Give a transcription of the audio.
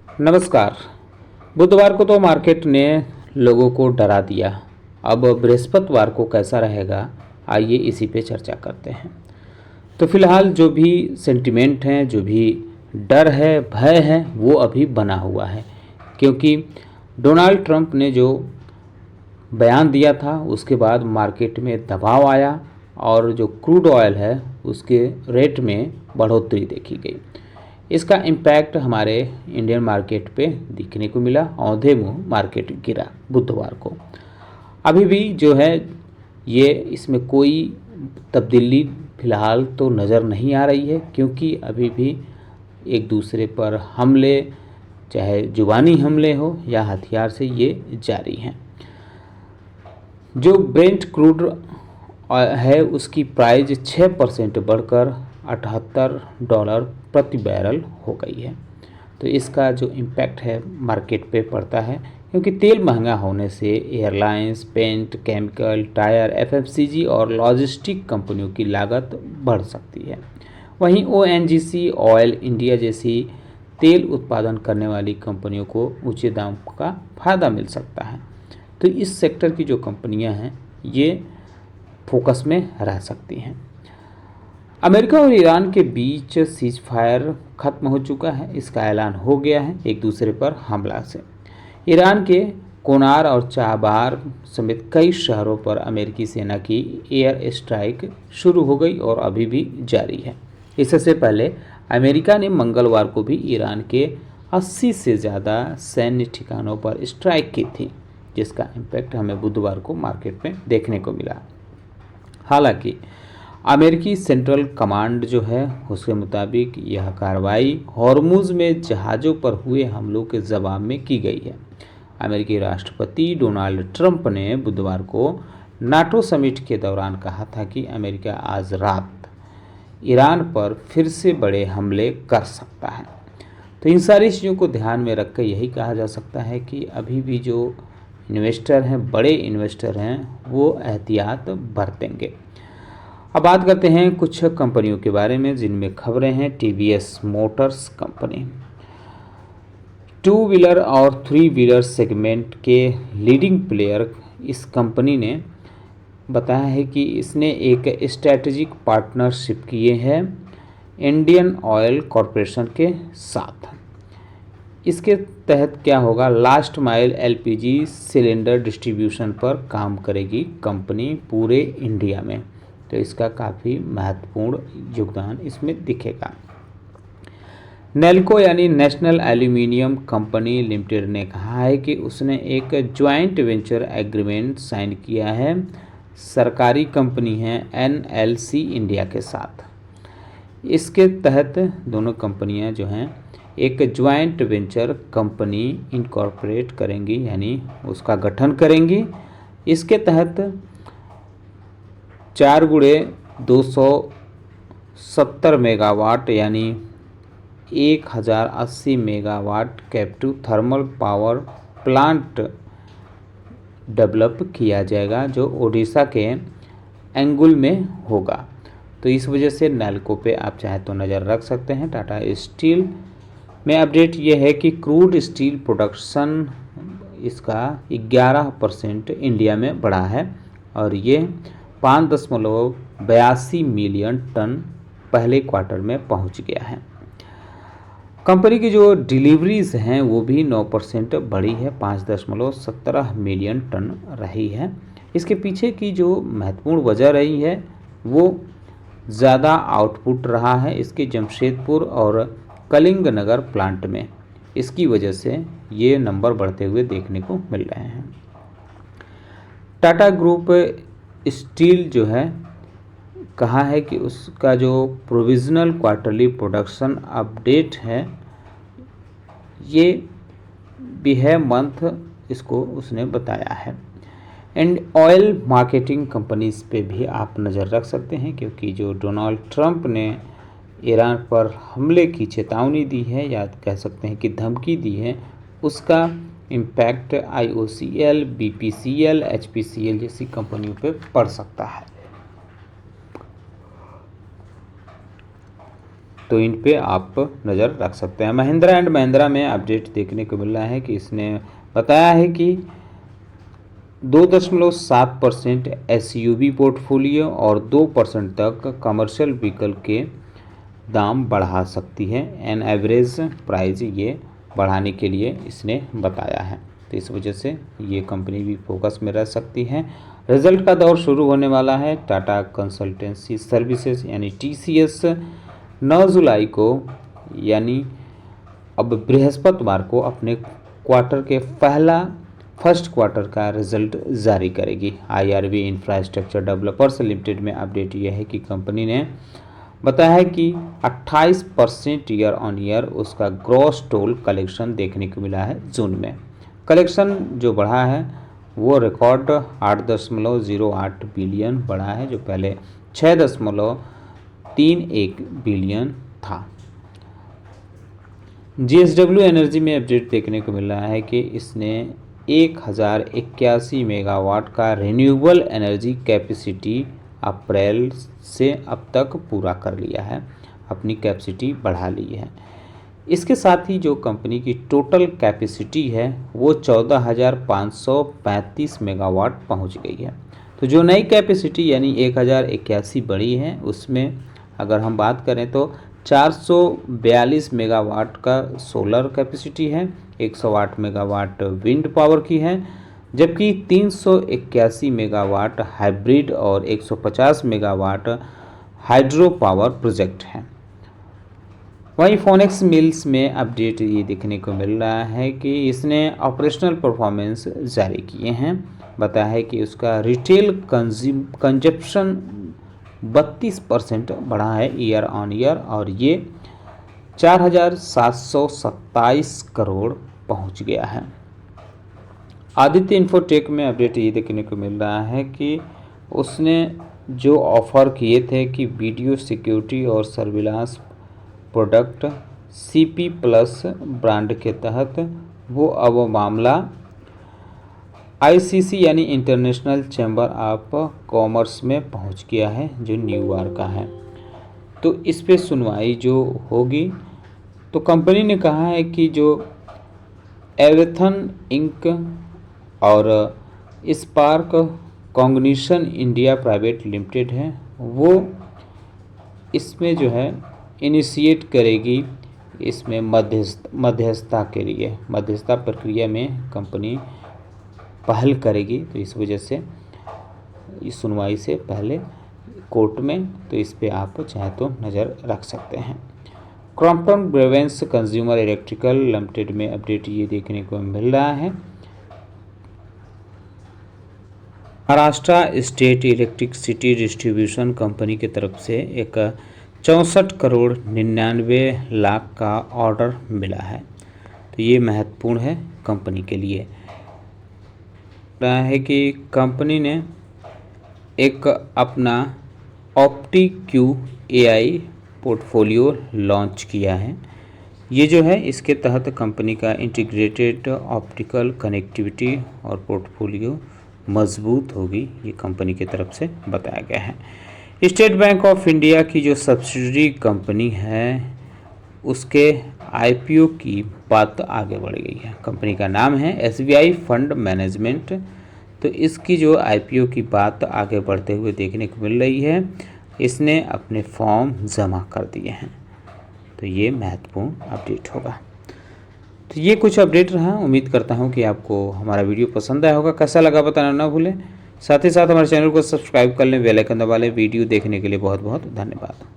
नमस्कार। बुधवार को तो मार्केट ने लोगों को डरा दिया। अब बृहस्पतिवार को कैसा रहेगा, आइए इसी पे चर्चा करते हैं। तो फिलहाल जो भी सेंटिमेंट हैं, जो भी डर है, भय है, वो अभी बना हुआ है, क्योंकि डोनाल्ड ट्रंप ने जो बयान दिया था उसके बाद मार्केट में दबाव आया और जो क्रूड ऑयल है उसके रेट में बढ़ोतरी देखी गई। इसका इम्पैक्ट हमारे इंडियन मार्केट पे दिखने को मिला। औंधे मुंह मार्केट गिरा बुधवार को। अभी भी जो है ये इसमें कोई तब्दीली फ़िलहाल तो नज़र नहीं आ रही है, क्योंकि अभी भी एक दूसरे पर हमले, चाहे जुबानी हमले हो या हथियार से, ये जारी हैं। जो ब्रेंट क्रूड है उसकी प्राइस 6% बढ़कर $78 प्रति बैरल हो गई है। तो इसका जो इम्पैक्ट है मार्केट पे पड़ता है, क्योंकि तेल महंगा होने से airlines, paint, chemical, tyre, FMCG और लॉजिस्टिक कंपनियों की लागत बढ़ सकती है। वहीं ओएनजीसी, ऑयल इंडिया जैसी तेल उत्पादन करने वाली कंपनियों को ऊंचे दाम का फ़ायदा मिल सकता है। तो इस सेक्टर की जो कंपनियां हैं ये फोकस में रह सकती हैं। अमेरिका और ईरान के बीच सीज फायर खत्म हो चुका है। इसका ऐलान हो गया है एक दूसरे पर हमला से। ईरान के कोनार और चाबार समेत कई शहरों पर अमेरिकी सेना की एयर स्ट्राइक शुरू हो गई और अभी भी जारी है। इससे पहले अमेरिका ने मंगलवार को भी ईरान के 80 से ज़्यादा सैन्य ठिकानों पर स्ट्राइक की थी, जिसका इम्पैक्ट हमें बुधवार को मार्केट में देखने को मिला। हालांकि अमेरिकी सेंट्रल कमांड जो है उसके मुताबिक यह कार्रवाई हॉर्मुज में जहाज़ों पर हुए हमलों के जवाब में की गई है। अमेरिकी राष्ट्रपति डोनाल्ड ट्रंप ने बुधवार को नाटो समिट के दौरान कहा था कि अमेरिका आज रात ईरान पर फिर से बड़े हमले कर सकता है। तो इन सारी चीज़ों को ध्यान में रखकर यही कहा जा सकता है कि अभी भी जो इन्वेस्टर हैं, बड़े इन्वेस्टर हैं, वो एहतियात बरतेंगे। अब बात करते हैं कुछ कंपनियों के बारे में जिनमें खबरें हैं। टीवीएस मोटर्स कंपनी 2 व्हीलर और 3 व्हीलर सेगमेंट के लीडिंग प्लेयर, इस कंपनी ने बताया है कि इसने एक स्ट्रैटेजिक पार्टनरशिप किए हैं इंडियन ऑयल कॉरपोरेशन के साथ। इसके तहत क्या होगा, last mile LPG cylinder distribution पर काम करेगी कंपनी पूरे इंडिया में। तो इसका काफ़ी महत्वपूर्ण योगदान इसमें दिखेगा। नेल्को यानी नेशनल एल्यूमिनियम कंपनी लिमिटेड ने कहा है कि उसने एक ज्वाइंट वेंचर एग्रीमेंट साइन किया है सरकारी कंपनी है एनएलसी इंडिया के साथ। इसके तहत दोनों कंपनियां जो हैं एक ज्वाइंट वेंचर कंपनी इनकॉर्पोरेट करेंगी, यानी उसका गठन करेंगी। इसके तहत 4 गुणे 270 मेगावाट यानी 1080 megawatt captive thermal power plant develop किया जाएगा, जो ओडिशा के एंगुल में होगा। तो इस वजह से नेल्को पे आप चाहे तो नज़र रख सकते हैं। टाटा स्टील में अपडेट ये है कि क्रूड स्टील प्रोडक्शन इसका 11% इंडिया में बढ़ा है और ये 5.82 मिलियन टन पहले क्वार्टर में पहुंच गया है। कंपनी की जो डिलीवरीज हैं वो भी 9% बढ़ी है, 5.17 मिलियन टन रही है। इसके पीछे की जो महत्वपूर्ण वजह रही है वो ज़्यादा आउटपुट रहा है इसके जमशेदपुर और कलिंग नगर प्लांट में। इसकी वजह से ये नंबर बढ़ते हुए देखने को मिल रहे हैं। टाटा ग्रुप स्टील जो है कहा है कि उसका जो प्रोविजनल क्वार्टरली प्रोडक्शन अपडेट है ये भी है मंथ, इसको उसने बताया है। एंड ऑयल मार्केटिंग कंपनीज पे भी आप नज़र रख सकते हैं, क्योंकि जो डोनाल्ड ट्रंप ने ईरान पर हमले की चेतावनी दी है या कह सकते हैं कि धमकी दी है, उसका इम्पैक्ट IOCL, BPCL, HPCL जैसी कंपनियों पे पड़ सकता है। तो इन पे आप नज़र रख सकते हैं। महिंद्रा एंड महिंद्रा में अपडेट देखने को मिल रहा है कि इसने बताया है कि 2.7% एसयूवी पोर्टफोलियो और 2% तक कमर्शियल व्हीकल के दाम बढ़ा सकती है। एन एवरेज प्राइस ये बढ़ाने के लिए इसने बताया है, तो इस वजह से ये कंपनी भी फोकस में रह सकती है। रिजल्ट का दौर शुरू होने वाला है। टाटा कंसल्टेंसी सर्विसेज यानी टीसीएस 9 जुलाई को यानी अब बृहस्पतिवार को अपने क्वार्टर के फर्स्ट क्वार्टर का रिजल्ट जारी करेगी। आईआरबी इंफ्रास्ट्रक्चर डेवलपर्स लिमिटेड में अपडेट यह है कि कंपनी ने बताया है कि 28% ईयर ऑन ईयर उसका ग्रॉस टोल कलेक्शन देखने को मिला है। जून में कलेक्शन जो बढ़ा है वो रिकॉर्ड 8.08 बिलियन बढ़ा है, जो पहले 6.31 बिलियन था। जेएसडब्ल्यू एनर्जी में अपडेट देखने को मिल रहा है कि इसने 1081 मेगावाट का रिन्यूएबल एनर्जी कैपेसिटी अप्रैल से अब तक पूरा कर लिया है, अपनी कैपेसिटी बढ़ा ली है। इसके साथ ही जो कंपनी की टोटल कैपेसिटी है वो 14,535 मेगावाट पहुंच गई है। तो जो नई कैपेसिटी यानी 1081 बढ़ी है, उसमें अगर हम बात करें तो 442 मेगावाट का सोलर कैपेसिटी है, 108 मेगावाट विंड पावर की है, जबकि 381 मेगावाट हाइब्रिड और 150 मेगावाट हाइड्रो पावर प्रोजेक्ट है। वहीं फोनेक्स मिल्स में अपडेट ये देखने को मिल रहा है कि इसने ऑपरेशनल परफॉर्मेंस जारी किए हैं। बताया है कि उसका रिटेल कंजप्शन 32% बढ़ा है ईयर ऑन ईयर और ये 4,727 करोड़ पहुंच गया है। आदित्य इन्फोटेक में अपडेट ये देखने को मिल रहा है कि उसने जो ऑफ़र किए थे कि वीडियो सिक्योरिटी और surveillance product CP plus brand के तहत, वो अब मामला आईसीसी यानी इंटरनेशनल चैम्बर ऑफ कॉमर्स में पहुंच गया है, जो न्यूयॉर्क का है। तो इस पे सुनवाई जो होगी, तो कंपनी ने कहा है कि जो एवेथन इंक और spark cognition India private limited है, वो इसमें जो है इनिशिएट करेगी, इसमें मध्यस्थता के लिए मध्यस्थता प्रक्रिया में कंपनी पहल करेगी। तो इस वजह से इस सुनवाई से पहले कोर्ट में, तो इस पे आप चाहे तो नज़र रख सकते हैं। क्रॉम्पटन ब्रेवेंस कंज्यूमर इलेक्ट्रिकल लिमिटेड में अपडेट ये देखने को मिल रहा है। Maharashtra state electricity distribution company की तरफ से एक 64 करोड़ 99 लाख का ऑर्डर मिला है। तो ये महत्वपूर्ण है कंपनी के लिए। रहा है कि कंपनी ने एक अपना ऑप्टी-क्यू एआई पोर्टफोलियो लॉन्च किया है। ये जो है इसके तहत कंपनी का इंटीग्रेटेड ऑप्टिकल कनेक्टिविटी और पोर्टफोलियो मजबूत होगी, ये कंपनी की तरफ से बताया गया है। स्टेट बैंक ऑफ इंडिया की जो सब्सिडरी कंपनी है उसके आईपीओ की बात आगे बढ़ गई है। कंपनी का नाम है एसबीआई फंड मैनेजमेंट। तो इसकी जो आईपीओ की बात आगे बढ़ते हुए देखने को मिल रही है, इसने अपने फॉर्म जमा कर दिए हैं। तो ये महत्वपूर्ण अपडेट होगा। तो ये कुछ अपडेट रहा। उम्मीद करता हूँ कि आपको हमारा वीडियो पसंद आया होगा। कैसा लगा बताना ना भूलें। साथ ही साथ हमारे चैनल को सब्सक्राइब कर लें, बेल आइकन दबा लें। वीडियो देखने के लिए बहुत बहुत धन्यवाद।